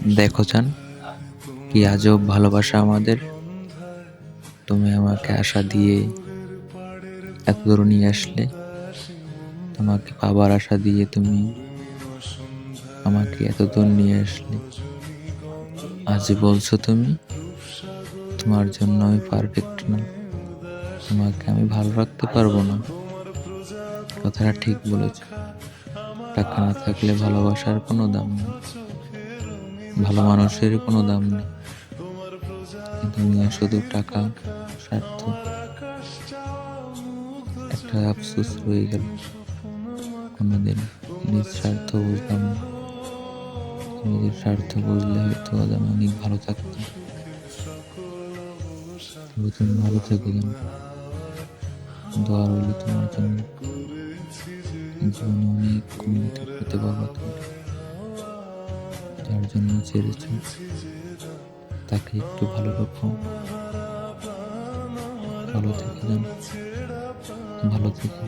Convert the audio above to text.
দেখো চান, কি আজব ভালোবাসা আমাদের। তুমি আমাকে আশা দিয়ে এত দূর নিয়ে আসলে, তোমাকে পাবার আশা দিয়ে তুমি আমাকে এত দূর নিয়ে আসলে। আজ বলছো তুমি তোমার জন্য আমি পারফেক্ট না, তোমাকে আমি ভালো রাখতে পারবো না। কথাটা ঠিক বলেছো। টাকা না থাকলে ভালোবাসার কোনো দাম নেই, ভালো মানুষের কোনো দাম নেই। কিন্তু দুনিয়া শুধু টাকা, স্বার্থ। একটা আফসোস রয়ে গেল, কোনোদিন নিজ স্বার্থ বুঝলাম না। নিজের স্বার্থ বুঝলে হয়তো আজ আমি অনেক ভালো থাকতাম। তবে তুমি ভালো থেকে যাও, দোয়া রইল তোমার জন্য। জীবনে অনেক উন্নতি করতে পারবা তুমি। যার জন্য ছেড়েছ তাকে একটু ভালো রাখো। ভালো থেকে যান, ভালো থেকে।